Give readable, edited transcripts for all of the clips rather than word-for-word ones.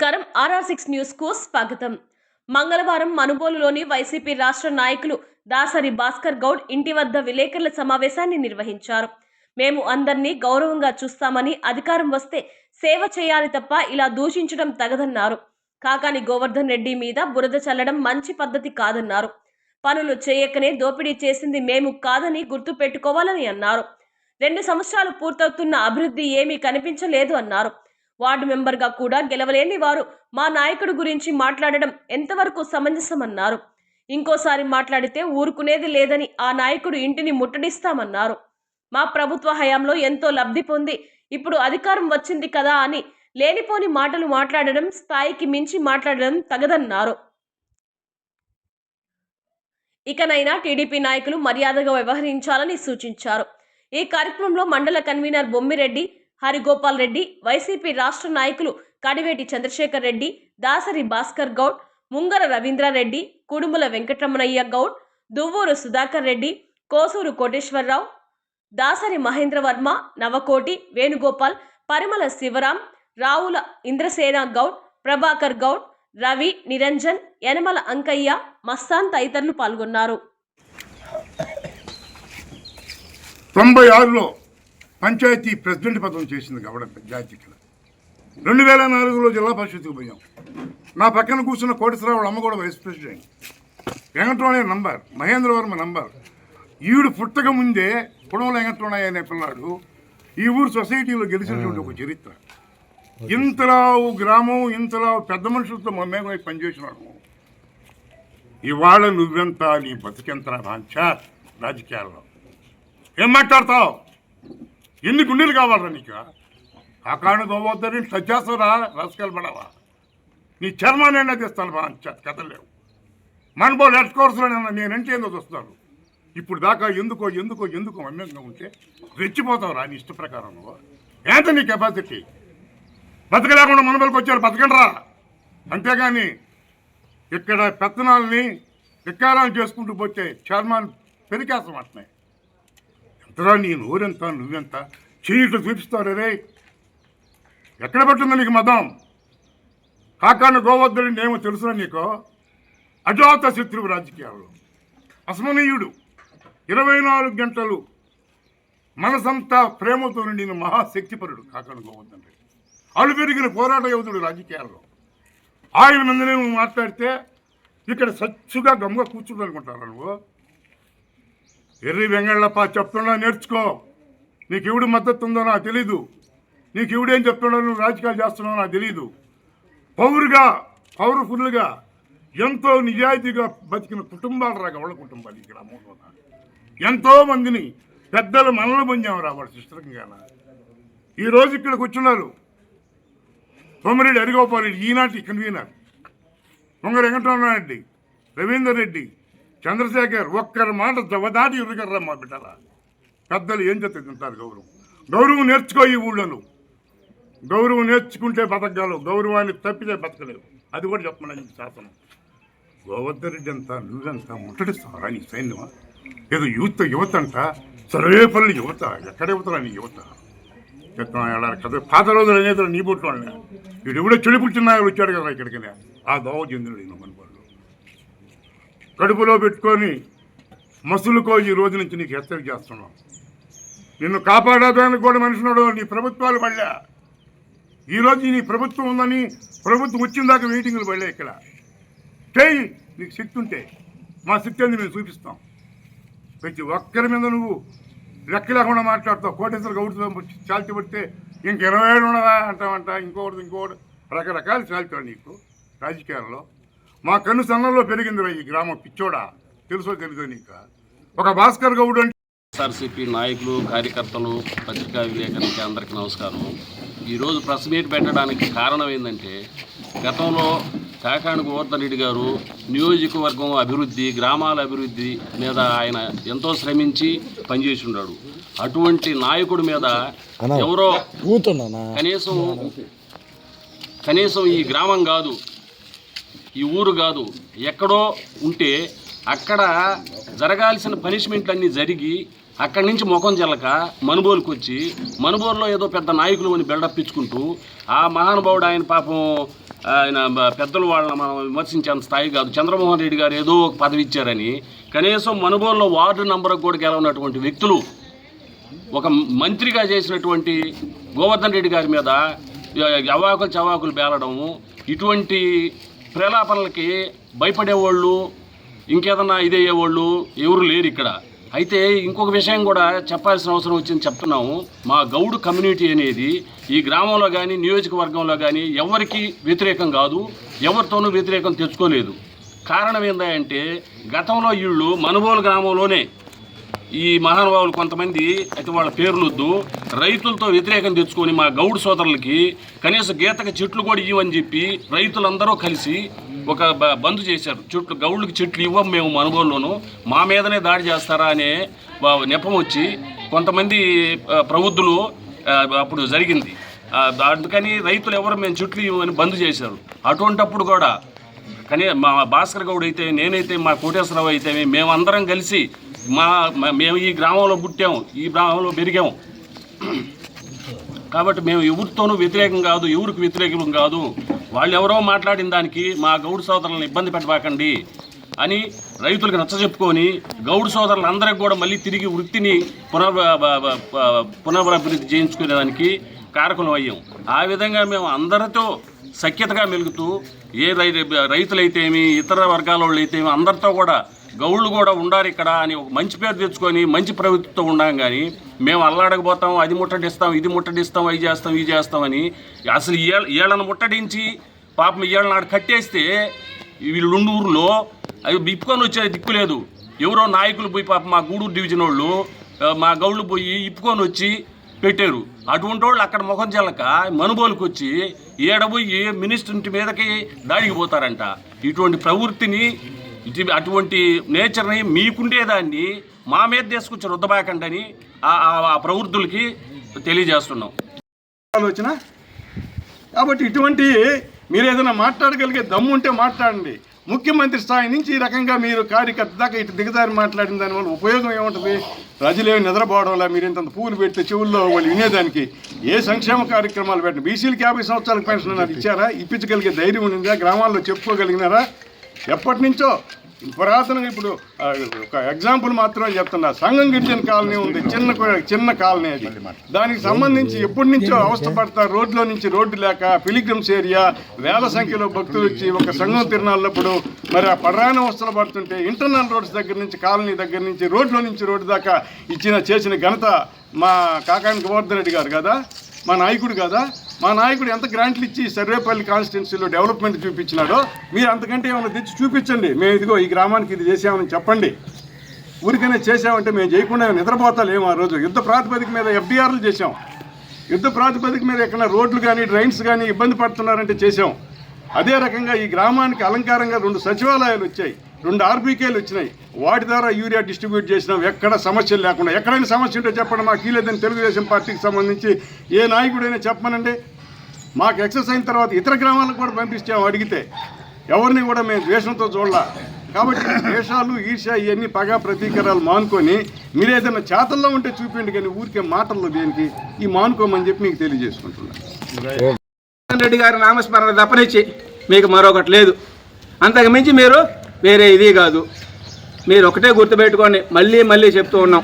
నమస్కారం RR6 news కు స్వాగతం. మంగళవారం మనుబోలులోని వైసీపీ రాష్ట్ర నాయకులు దాసరి భాస్కర్ గౌడ్ ఇంటి వద్ద విలేకరుల సమావేశాన్ని నిర్వహించారు. మేము అందరినీ గౌరవంగా చూస్తామని, అధికారం వస్తే సేవ చేయాలి తప్ప ఇలా దూషించడం తగదన్నారు. కాకాని గోవర్ధన్ రెడ్డి మీద బురద చల్లడం మంచి పద్ధతి కాదన్నారు. పనులు చేయకనే దోపిడీ చేసింది మేము కాదని గుర్తు పెట్టుకోవాలని అన్నారు. 2 సంవత్సరాలు పూర్తవుతున్న అభివృద్ధి ఏమీ కనిపించలేదు అన్నారు. వార్డు మెంబర్గా కూడా గెలవలేని వారు మా నాయకుడి గురించి మాట్లాడడం ఎంతవరకు సమంజసమన్నారు. ఇంకోసారి మాట్లాడితే ఊరుకునేది లేదని, ఆ నాయకుడు ఇంటిని ముట్టడిస్తామన్నారు. మా ప్రభుత్వ హయాంలో ఎంతో లబ్ధి పొంది ఇప్పుడు అధికారం వచ్చింది కదా అని లేనిపోని మాటలు మాట్లాడడం, స్థాయికి మించి మాట్లాడడం తగదన్నారు. ఇకనైనా టీడీపీ నాయకులు మర్యాదగా వ్యవహరించాలని సూచించారు. ఈ కార్యక్రమంలో మండల కన్వీనర్ బొమ్మిరెడ్డి, హరిగోపాల్ రెడ్డి, వైసీపీ రాష్ట్ర నాయకులు కడివేటి చంద్రశేఖర్ రెడ్డి, దాసరి భాస్కర్ గౌడ్, ముంగర రవీంద్రారెడ్డి, కుడుముల వెంకటరమణయ్య గౌడ్, దువ్వూరు సుధాకర్ రెడ్డి, కోసూరు కోటేశ్వరరావు, దాసరి మహేంద్రవర్మ, నవకోటి వేణుగోపాల్, పరిమళ శివరాం, రావుల ఇంద్రసేన గౌడ్, ప్రభాకర్ గౌడ్, రవి, నిరంజన్, యనమల అంకయ్య, మస్తాన్ తదితరులు పాల్గొన్నారు. 96లో పంచాయతీ ప్రెసిడెంట్ పదం చేసింది గౌడ జాతికి. 2004లో జిల్లా పరిషత్కు పోయాం. నా పక్కన కూర్చున్న కోటేశ్వరరావు అమ్మ కూడా vice president. Venkataramanaiah number, Mahendravarma number. ఈవిడు పుట్టక ముందే పుడవల వెంకటరమణయ్య అనే పిల్లాడు ఈ ఊరు సొసైటీలో గెలిచినటువంటి ఒక చరిత్ర. ఇంతలా గ్రామం, ఇంతలా పెద్ద మనుషులతో మమ్మేమై పనిచేసినాడు. ఇవాళ నువ్వెంత, నీ బతికెంత భాంచ రాజకీయాల్లో ఏం మాట్లాడతావు? ఎన్ని గుండెలు కావాలరా నీకు? ఆ కారణం గోవర్ధన్ టచ్ చేస్తారా? రాజకీయాలు పడవా? నీ చర్మాన్ని తీస్తాను భాంచ కథలు లేవు. మనబోలు హెడ్ కోర్సులో నేనంటే ఏందో చూస్తాను. ఇప్పుడు దాకా ఎందుకో ఎందుకో ఎందుకో అమ్మంగా ఉంటే రెచ్చిపోతావురా నీ ఇష్ట ప్రకారం. నువ్వు ఏంట నీ కెపాసిటీ? బతకలేకుండా మనబోలకు వచ్చారు, బతకండ్రా. అంతేగాని ఇక్కడ పెత్తనాలని వికారాలు చేసుకుంటూ పోతే చర్మాన్ని పెరికేస్తాం అంటున్నాయి. ఎంతరా నీ నోరెంత, నువ్వెంత చెయ్యిట్లు చూపిస్తారు రే. ఎక్కడ పట్టిందో నీకు మదం? కాకాని గోవర్ధన్ ఏమో తెలుసురా నీకు? అజాత శత్రువు రాజకీయాల్లో అసమనీయుడు. 24 గంటలు మనసంతా ప్రేమతో నిండిన మహాశక్తిపరుడు కాకాని గోవర్ధన్ రెడ్డి. అలు పెరిగిన పోరాట యోధుడు రాజకీయాల్లో. ఆయన ముందునే నువ్వు మాట్లాడితే ఇక్కడ సచ్చుగా గమ్ముగా కూర్చుందనుకుంటారా నువ్వు? ఎర్రి వెంగళ్ళప్ప చెప్తున్నా నేర్చుకో. నీకు ఎవడు మద్దతు ఉందో నాకు తెలీదు. నీకు ఎవడేం చెప్తున్నాడో, నువ్వు రాజకీయాలు చేస్తున్నావో నాకు తెలీదు. పవర్ఫుల్గా ఎంతో నిజాయితీగా బతికిన కుటుంబాలు రా గౌడ కుటుంబాలు. ఇక్కడ అమౌంట్ ఎంతో మందిని పెద్దలు మనలు పొందామరా వాడు సిస్టర్గా. ఈరోజు ఇక్కడ కూర్చున్నారు బొమ్మిరెడ్డి, హరిగోపాల్ రెడ్డి, ఈనాటి కన్వీనర్, ముంగర వెంకటరమణారెడ్డి, రవీందర్ రెడ్డి, చంద్రశేఖర్. ఒక్కరి మాట జవదాటి ఎదురుగర్రా మా బిడ్డరా. పెద్దలు ఏం చెప్తే తింటారు? గౌరవం నేర్చుకో. ఈ ఊళ్ళో గౌరవం నేర్చుకుంటే బతకగలవు, గౌరవాన్ని తప్పితే బతకలేవు. అది కూడా చెప్పమని శాసనం. గోవర్ధన్ రెడ్డి అంతా, నువ్వెంత ముట్టడిస్తావరా నీ సైన్యమా? ఏదో యువత అంట, సర్వేపల్లి యువత. ఎక్కడ యువతరా నీ యువత? కదా పాత రోజులు అనేది నీ బొట్లు వాళ్ళ వీడు ఎవడో చెడుపుచ్చిన నాయకుడు వచ్చాడు కదా ఇక్కడికి. ఆ దోవ చెందినుడు ఈయన మన వాళ్ళు. కడుపులో పెట్టుకొని మసులుకో. ఈ రోజు నుంచి నీకు హెచ్చరిక చేస్తున్నాం. నిన్ను కాపాడడానికి కూడా మనుషున్నాడు నీ ప్రభుత్వాలు పడలే. ఈరోజు నీ ప్రభుత్వం ఉందని, ప్రభుత్వం వచ్చిన దాకా మీటింగులు పడలే. ఇక్కడ చేయి, నీకు శక్తి ఉంటే. మా శక్తి అంది మేము చూపిస్తాం. ప్రతి ఒక్కరి మీద నువ్వు లెక్క లేకుండా మాట్లాడుతావు. కోటేశ్వర గౌడ్తో చాల్చి పడితే ఇంక 27 ఉండదా అంటావంట. ఇంకోటి రకరకాలు చాలుతాడు నీకు రాజకీయాల్లో. మా కన్ను సన్నంలో పెరిగింది ఈ గ్రామం. పిచ్చోడా, తెలుసో తెలీదో నీకు? ఒక భాస్కర్ గౌడ్ అంటే ఎస్ఆర్సీపీ నాయకులు, కార్యకర్తలు, పత్రికా విలేకరులకి అందరికీ నమస్కారం. ఈరోజు ప్రెస్ మీట్ పెట్టడానికి కారణం ఏంటంటే, గతంలో కాకాని గోవర్ధన్ రెడ్డి గారు నియోజకవర్గం అభివృద్ధి, గ్రామాల అభివృద్ధి మీద ఆయన ఎంతో శ్రమించి పనిచేసి ఉన్నాడు. అటువంటి నాయకుడి మీద ఎవరో కనీసం ఈ గ్రామం కాదు, ఈ ఊరు కాదు, ఎక్కడో ఉంటే అక్కడ జరగాల్సిన పనిష్మెంట్లన్నీ జరిగి అక్కడి నుంచి ముఖం చెల్లక మనుబోలుకు వచ్చి మనుబోలులో ఏదో పెద్ద నాయకులు అని బిల్డప్ ఇచ్చుకుంటూ ఆ మహానుభావుడు ఆయన పాపం ఆయన పెద్దలు వాళ్ళని మనం విమర్శించేంత స్థాయి కాదు. చంద్రమోహన్ రెడ్డి గారు ఏదో ఒక పదవి ఇచ్చారని కనీసం మనుబోలులో వార్డు నంబర్కి కూడా గెలవనటువంటి వ్యక్తులు ఒక మంత్రిగా చేసినటువంటి గోవర్ధన్ రెడ్డి గారి మీద అవాకులు చవాకులు బేలడము, ఇటువంటి ప్రేలాపనలకి భయపడేవాళ్ళు ఇంకేదన్నా ఇదయ్యేవాళ్ళు ఎవరు లేరు ఇక్కడ. అయితే ఇంకొక విషయం కూడా చెప్పాల్సిన అవసరం వచ్చింది చెప్తున్నాము. మా గౌడు కమ్యూనిటీ అనేది ఈ గ్రామంలో కానీ నియోజకవర్గంలో కానీ ఎవరికి వ్యతిరేకం కాదు, ఎవరితోనూ వ్యతిరేకం తెచ్చుకోలేదు. కారణం ఏంటంటే గతంలో వీళ్ళు మనుబోలు గ్రామంలోనే ఈ మహానుభావులు కొంతమంది అయితే వాళ్ళ పేర్లొద్దు రైతులతో వ్యతిరేకం తెచ్చుకొని మా గౌడు సోదరులకి కనీసం గీతకి చెట్లు కూడా ఇవ్వని చెప్పి రైతులందరూ కలిసి ఒక బంద్ చేశారు. గౌళ్ళకి చెట్లు ఇవ్వం మేము మనుబోలులోనూ, మా మీదనే దాడి చేస్తారా అనే నెపం వచ్చి కొంతమంది ప్రబుద్ధులు అప్పుడు జరిగింది. అందుకని రైతులు ఎవరు మేము చెట్లు ఇవ్వమని బంద్ చేశారు. అటువంటప్పుడు కూడా కానీ మా భాస్కర్ గౌడ్ అయితే, నేనైతే, మా కోటేశ్వరరావు అయితే మేమందరం కలిసి మేము ఈ గ్రామంలో పుట్టాం, ఈ గ్రామంలో పెరిగాం కాబట్టి మేము ఎవరితోనూ వ్యతిరేకం కాదు, ఎవరికి వ్యతిరేకం కాదు. వాళ్ళు ఎవరో మాట్లాడిన దానికి మా గౌడు సోదరులను ఇబ్బంది పెట్టబాకండి అని రైతులకు నచ్చజెప్పుకొని గౌడు సోదరులందరికీ కూడా మళ్ళీ తిరిగి వృత్తిని పునరభివృద్ధి చేయించుకునేదానికి కారకులం అయ్యాం. ఆ విధంగా మేము అందరితో సఖ్యతగా మెలుగుతూ రైతులైతేమి ఇతర వర్గాల వాళ్ళు అయితేమి అందరితో కూడా గౌళ్ళు కూడా ఉండారు ఇక్కడ అని ఒక మంచి పేరు తెచ్చుకొని మంచి ప్రవృత్తితో ఉండాం. కానీ మేము అల్లాడకపోతాం, అది ముట్టడిస్తాం, ఇది ముట్టడిస్తాం, అవి చేస్తాం, ఇవి చేస్తామని అసలు ఏళ్ళను ముట్టడించి పాపం ఏళ్ళ నాడు కట్టేస్తే వీళ్ళు ఊర్లో అవి ఇప్పుకొని వచ్చే దిక్కు లేదు. ఎవరో నాయకులు పోయి పాపం మా గూడూరు డివిజన్ వాళ్ళు మా గౌళ్ళు పోయి ఇప్పుకొని వచ్చి పెట్టారు. అటువంటి వాళ్ళు అక్కడ ముఖం చెల్లక మనుబోలుకు వచ్చి ఏడబోయి మినిస్టర్ ఇంటి మీదకి దాడికి పోతారంట. ఇటువంటి ప్రవృత్తిని అటువంటి నేచర్ని మీకుండేదాన్ని మా మీద తీసుకొచ్చి రుద్దబాకండి అని ఆ ప్రవృత్తులకి తెలియజేస్తున్నాం. ఆలోచన కాబట్టి ఇటువంటి మీరు ఏదైనా మాట్లాడగలిగే దమ్ము ఉంటే మాట్లాడండి. ముఖ్యమంత్రి స్థాయి నుంచి ఈ రకంగా మీరు కార్యకర్త దాకా ఇటు దిగజారి మాట్లాడిన దానివల్ల ఉపయోగం ఏముంటుంది? ప్రజలేమి నిద్రపోవడం వల్ల మీరు ఇంత పూలు పెడితే చెవుల్లో వాళ్ళు వినేదానికి ఏ సంక్షేమ కార్యక్రమాలు పెట్టండి. బీసీలకి 50 సంవత్సరాలకు పెన్షన్ అన్నారు, ఇచ్చారా? ఇప్పించగలిగే ధైర్యం ఉండిందా? గ్రామాల్లో చెప్పుకోగలిగినారా? ఎప్పటి నుంచో పురాతనంగా ఇప్పుడు ఒక ఎగ్జాంపుల్ మాత్రమే చెప్తున్నా, సంగం గిరిజన కాలనీ ఉంది, చిన్న కాలనీ అది. దానికి సంబంధించి ఎప్పటి నుంచో అవస్థపడతారు. రోడ్లో నుంచి రోడ్డు లేక పిలిగ్రిమ్స్ ఏరియా వేల సంఖ్యలో భక్తులు వచ్చి ఒక సంఘం తిరునాళ్ళప్పుడు మరి ఆ పడరాని అవస్థలు పడుతుంటే ఇంటర్నల్ రోడ్స్ దగ్గర నుంచి కాలనీ దగ్గర నుంచి రోడ్లో నుంచి రోడ్డు దాకా చేసిన ఘనత మా కాకాని గోవర్ధన్ రెడ్డి గారు కదా, మా నాయకుడు కదా. మా నాయకుడు ఎంత గ్రాంట్లు ఇచ్చి సర్వేపల్లి కాన్స్టిట్యున్సీలో డెవలప్మెంట్ చూపించినాడో మీరు అంతకంటే ఏమైనా తెచ్చి చూపించండి. మేము ఇదిగో ఈ గ్రామానికి ఇది చేసామని చెప్పండి. ఊరికనే చేసామంటే మేము చేయకుండా నిద్రపోతాలేము. ఆ రోజు యుద్ధ ప్రాతిపదిక మీద FDRలు చేసాం. యుద్ధ ప్రాతిపదిక మీద ఎక్కడ రోడ్లు కానీ డ్రైన్స్ కానీ ఇబ్బంది పడుతున్నారంటే చేసాం. అదే రకంగా ఈ గ్రామానికి అలంకారంగా 2 సచివాలయాలు వచ్చాయి, 2 RBKలు వచ్చినాయి. వాటి ద్వారా యూరియా డిస్ట్రిబ్యూట్ చేసినాం. ఎక్కడ సమస్యలు లేకుండా. ఎక్కడైనా సమస్య ఉంటే చెప్పండి, మాకు కీలేదని తెలుగుదేశం పార్టీకి సంబంధించి ఏ నాయకుడైనా చెప్పమనండి. మాకు ఎక్సెస్ అయిన తర్వాత ఇతర గ్రామాలకు కూడా పంపిస్తాం. అడిగితే ఎవరిని కూడా మేము ద్వేషంతో చూడాల. కాబట్టి ద్వేషాలు, ఈర్ష్య, ఇవన్నీ పగా ప్రతీకారాలు మానుకొని మీరు ఏదైనా చేతల్లో ఉంటే చూపించండి, కానీ ఊరికే మాటల్లో దేనికి ఈ మానుకోమని చెప్పి మీకు తెలియజేసుకుంటున్నాను. రెడ్డి గారి నామస్మరణ తప్పనిచ్చి మీకు మరొకటి లేదు. అంతకు మించి మీరు వేరే ఇది కాదు. మీరు ఒకటే గుర్తుపెట్టుకోండి, మళ్ళీ చెప్తూ ఉన్నాం,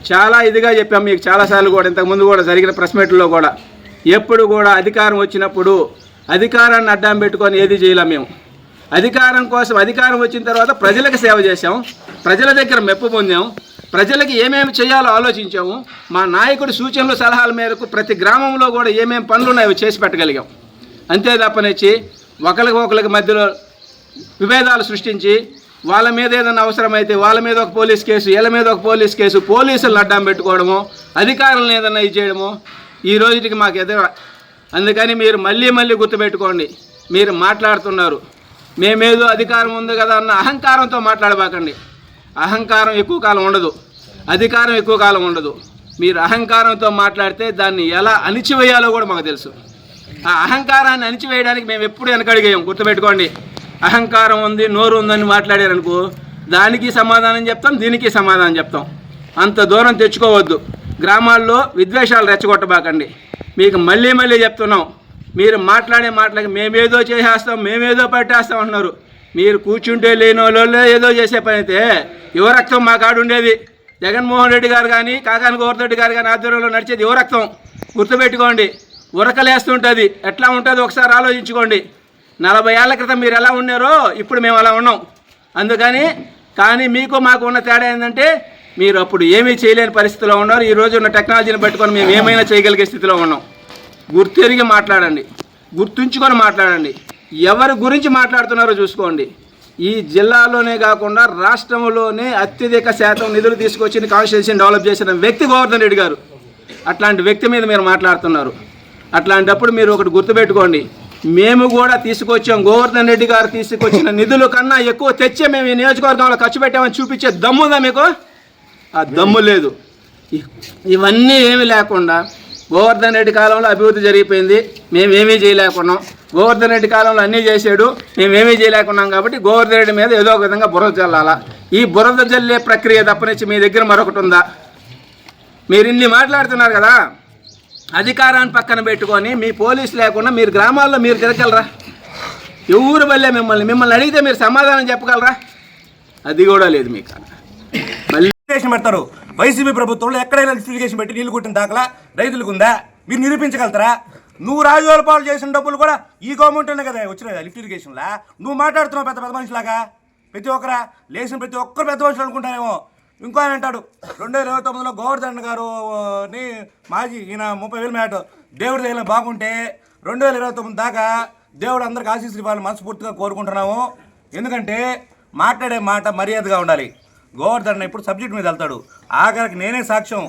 చాలా ఇదిగా చెప్పాం మీకు చాలాసార్లు కూడా, ఇంతకుముందు కూడా జరిగిన ప్రెస్ మీట్లో కూడా. ఎప్పుడు కూడా అధికారం వచ్చినప్పుడు అధికారాన్ని అడ్డం పెట్టుకొని ఏది చేయలేం. మేము అధికారం కోసం, అధికారం వచ్చిన తర్వాత ప్రజలకు సేవ చేశాం, ప్రజల దగ్గర మెప్పు పొందాం, ప్రజలకి ఏమేమి చేయాలో ఆలోచించాము. మా నాయకుడి సూచనలు సలహాల మేరకు ప్రతి గ్రామంలో కూడా ఏమేమి పనులు ఉన్నాయో చేసి పెట్టగలిగాం. అంతే తప్పనిచ్చి ఒకరికి మధ్యలో విభేదాలు సృష్టించి వాళ్ళ మీద ఏదైనా అవసరమైతే వాళ్ళ మీద ఒక పోలీస్ కేసు, వీళ్ళ మీద ఒక పోలీస్ కేసు, పోలీసులను అడ్డం పెట్టుకోవడము, అధికారులను ఏదైనా ఇచ్చేయడము ఈ రోజుకి మాకు ఎదురు. అందుకని మీరు మళ్ళీ గుర్తుపెట్టుకోండి, మీరు మాట్లాడుతున్నారు మేమేదో అధికారం ఉంది కదా అన్న అహంకారంతో మాట్లాడబాకండి. అహంకారం ఎక్కువ కాలం ఉండదు, అధికారం ఎక్కువ కాలం ఉండదు. మీరు అహంకారంతో మాట్లాడితే దాన్ని ఎలా అణిచివేయాలో కూడా మాకు తెలుసు. ఆ అహంకారాన్ని అణిచివేయడానికి మేము ఎప్పుడు వెనకడిగాం. గుర్తుపెట్టుకోండి, అహంకారం ఉంది, నోరు ఉందని మాట్లాడారనుకో దానికి సమాధానం చెప్తాం, దీనికి సమాధానం చెప్తాం. అంత దూరం తెచ్చుకోవద్దు. గ్రామాల్లో విద్వేషాలు రెచ్చగొట్టబాకండి. మీకు మళ్ళీ చెప్తున్నాం, మీరు మాట్లాడే మాటలకి మేమేదో చేసేస్తాం, మేమేదో పెట్టేస్తాం అంటున్నారు. మీరు కూర్చుంటే లేని వాళ్ళు ఏదో చేసే పని అయితే యువ రక్తం మా కాడు ఉండేది. జగన్మోహన్ రెడ్డి గారు కానీ కాకాని గోవర్ధన్ రెడ్డి గారు కానీ ఆధ్వర్యంలో నడిచేది యువ రక్తం. గుర్తుపెట్టుకోండి, ఉరకలేస్తుంటుంది. ఎట్లా ఉంటుందో ఒకసారి ఆలోచించుకోండి. 40 ఏళ్ల క్రితం మీరు ఎలా ఉన్నారో ఇప్పుడు మేము అలా ఉన్నాం. అందుకని కానీ మీకు మాకు ఉన్న తేడా ఏంటంటే మీరు అప్పుడు ఏమీ చేయలేని పరిస్థితిలో ఉన్నారు. ఈ రోజు ఉన్న టెక్నాలజీని పట్టుకొని మేము ఏమైనా చేయగలిగే స్థితిలో ఉన్నాం. గుర్తెరిగి మాట్లాడండి, గుర్తుంచుకొని మాట్లాడండి. ఎవరి గురించి మాట్లాడుతున్నారో చూసుకోండి. ఈ జిల్లాలోనే కాకుండా రాష్ట్రంలోనే అత్యధిక శాతం నిధులు తీసుకొచ్చి కాన్స్టిట్యూన్సీని డెవలప్ చేసిన వ్యక్తి గోవర్ధన్ రెడ్డి గారు. అట్లాంటి వ్యక్తి మీద మీరు మాట్లాడుతున్నారు. అట్లాంటప్పుడు మీరు ఒకటి గుర్తుపెట్టుకోండి, మేము కూడా తీసుకొచ్చాం. గోవర్ధన్ రెడ్డి గారు తీసుకొచ్చిన నిధుల కన్నా ఎక్కువ తెచ్చే మేము ఈ నియోజకవర్గంలో ఖర్చు పెట్టామని చూపించే దమ్ముందా మీకు? ఆ దమ్ము లేదు. ఇవన్నీ ఏమీ లేకుండా గోవర్ధన్ రెడ్డి కాలంలో అభివృద్ధి జరిగిపోయింది, మేమేమీ చేయలేకున్నాం. గోవర్ధన్ రెడ్డి కాలంలో అన్నీ చేశాడు, మేమేమీ చేయలేకున్నాం. కాబట్టి గోవర్ధన్ రెడ్డి మీద ఏదో ఒక విధంగా బురద జల్లాలా. ఈ బురద జల్లే ప్రక్రియ తప్పనిచ్చి మీ దగ్గర మరొకటి ఉందా? మీరు ఇన్ని మాట్లాడుతున్నారు కదా, అధికారాన్ని పక్కన పెట్టుకొని మీ పోలీసు లేకుండా మీరు గ్రామాల్లో మీరు తిరగలరా? ఎవరు వల్లే మిమ్మల్ని అడిగితే మీరు సమాధానం చెప్పగలరా? అది కూడా లేదు మీకు. మళ్ళీ పెడతారు. వైసీపీ ప్రభుత్వంలో ఎక్కడైనా లిఫ్టిగేషన్ పెట్టి నీళ్లు కొట్టిన దాఖలా రైతులకు ఉందా? మీరు నిరూపించగలుగుతారా? నువ్వు రాజువారి పాలు చేసిన డబ్బులు కూడా ఈ గవర్నమెంట్ ఉన్నాయి కదా వచ్చినాయి లిఫ్ట్ ఇరిగేషన్లా. నువ్వు మాట్లాడుతున్నావు పెద్ద పెద్ద మనిషిలాగా. ప్రతి ఒక్కరా లేచిన ప్రతి ఒక్కరు పెద్ద మనుషులు అనుకుంటానేమో. ఇంకో ఆయన అంటాడు 2029లో గోవర్ధన్ గారుని మాజీ ఈయన 30,000 మ్యాట్ దేవుడి దగ్గర బాగుంటే 2029 దాకా దేవుడు అందరికి ఆశీస్సులు ఇవ్వాలని మనస్ఫూర్తిగా కోరుకుంటున్నాము. ఎందుకంటే మాట్లాడే మాట మర్యాదగా ఉండాలి. గోవర్ధన్ ఇప్పుడు సబ్జెక్ట్ మీద వెళ్తాడు. ఆఖరికి నేనే సాక్ష్యం.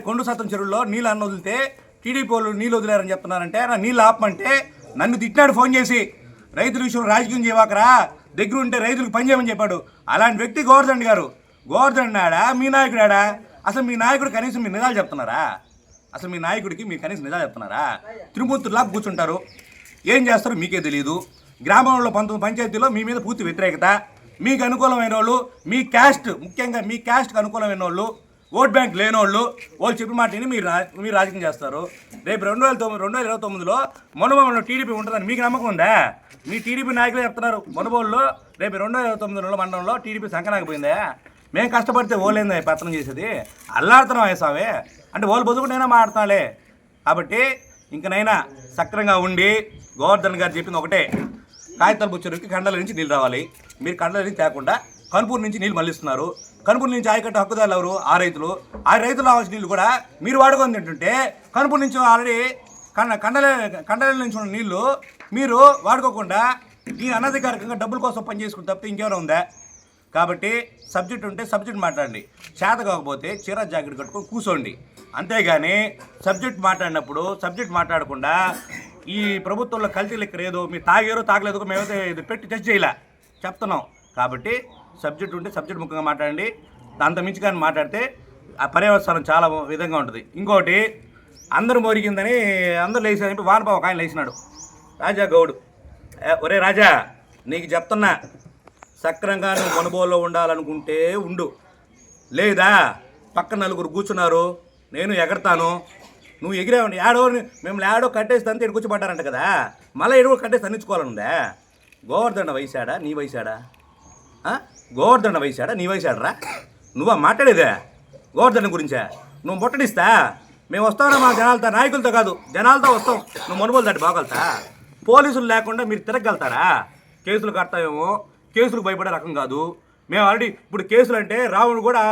కొండు సత్తం చెరువులో నీళ్ళు అన్న వదిలితే టీడీపీ వాళ్ళు నీళ్ళు వదిలేరని చెప్తున్నారంటే నా నీళ్ళు ఆపమంటే నన్ను తిట్టినాడు ఫోన్ చేసి. రైతుల విషయంలో రాజకీయం చేయవాకరా, దగ్గర ఉంటే రైతులకు పని చేయమని చెప్పాడు. అలాంటి వ్యక్తి గోవర్ధన్ గారు. గోవర్ధన్ ఆడా మీ నాయకుడు ఆడా? అసలు మీ నాయకుడు కనీసం మీరు నిజాలు చెప్తున్నారా? అసలు మీ నాయకుడికి మీరు కనీసం నిజాలు చెప్తున్నారా? తిరుమూర్తులాగా కూర్చుంటారు. ఏం చేస్తారో మీకే తెలియదు. గ్రామంలో 19 పంచాయతీలో మీ మీద పూర్తి వ్యతిరేకత. మీకు అనుకూలమైన వాళ్ళు, మీ క్యాస్ట్, ముఖ్యంగా మీ క్యాస్ట్కి అనుకూలమైన వాళ్ళు, ఓట్ బ్యాంక్ లేని వాళ్ళు చెప్పిన మాటని మీరు రాజకీయం చేస్తారు. రేపు 2029లో మొనబోలులో టీడీపీ ఉంటుందని మీకు నమ్మకం ఉందా? మీ టీడీపీ నాయకులే చెప్తున్నారు మొనబోలులో రేపు 2029 మండలంలో టీడీపీ సంకనాకపోయిందా? మేము కష్టపడితే ఓలేందా పత్రం చేసేది? అల్లాడుతున్నాం వేసావే అంటే ఓళ్ళు బతుకుంటేనా మాట్లాడుతున్నాలే. కాబట్టి ఇంకనైనా సక్రంగా ఉండి గోవర్ధన్ గారు చెప్పింది ఒకటే, కాగితాలు బుచ్చరికి కండల నుంచి నీళ్ళు రావాలి. మీరు కండల నుంచి తేకుండా కనుపూరు నుంచి నీళ్ళు మళ్ళిస్తున్నారు. కనుపూరు నుంచి ఆయకట్టు హక్కుదారులు ఎవరు? ఆ రైతులు రావాల్సిన నీళ్ళు కూడా మీరు వాడుకొని తింటుంటే కనుపూరు నుంచి ఆల్రెడీ కండల నుంచి ఉన్న నీళ్లు మీరు వాడుకోకుండా ఈ అనధికారికంగా డబ్బుల కోసం పనిచేసుకుని తప్పితే ఇంకేమైనా ఉందా? కాబట్టి సబ్జెక్ట్ ఉంటే సబ్జెక్ట్ మాట్లాడండి. చేత కాకపోతే చీర జాకెట్ కట్టుకొని కూర్చోండి. అంతేగాని సబ్జెక్ట్ మాట్లాడినప్పుడు సబ్జెక్ట్ మాట్లాడకుండా ఈ ప్రభుత్వంలో కల్తీ లెక్క ఏదో మీరు తాగారో తాగలేదో మేమైతే ఇది పెట్టి టెస్ట్ చేయలే చెప్తున్నాం. కాబట్టి సబ్జెక్ట్ ఉంటే సబ్జెక్ట్ ముఖ్యంగా మాట్లాడండి. అంత మించి కానీ మాట్లాడితే ఆ పర్యవసానం చాలా విధంగా ఉంటుంది. ఇంకోటి అందరూ మొరిగిందని అందరూ లేచారని వానపావు ఒక ఆయన లేచినాడు, రాజా గౌడ్. ఒరే రాజా, నీకు చెప్తున్నా, సక్రంగా నువ్వు కొనుగోలులో ఉండాలనుకుంటే ఉండు. లేదా పక్కన నలుగురు కూర్చున్నారు, నేను ఎగరతాను, నువ్వు ఎగిరేవండి ఏడో మిమ్మల్ని ఏడో కట్టేసి తంతే ఇటు కూర్చోబడ్డారంట కదా, మళ్ళీ ఎడుగు కట్టేసి అందించుకోవాలనుందా? గోవర్ధన వయసాడా నీ వయసాడా? గోవర్ధన వయసాడా నీ వయసాడరా? నువ్వా మాట్లాడేదే గోవర్ధన గురించా? నువ్వు ముట్టడిస్తా మేము వస్తామన్నా మా జనాలతో, నాయకులతో కాదు జనాలతో వస్తాం. నువ్వు మనుగోలు దాటి బాగలుగుతా? పోలీసులు లేకుండా మీరు తిరగలుగుతారా? కేసులు కడతామేమో, కేసులకు భయపడే రకం కాదు మేము. ఆల్రెడీ ఇప్పుడు కేసులు అంటే రావును కూడా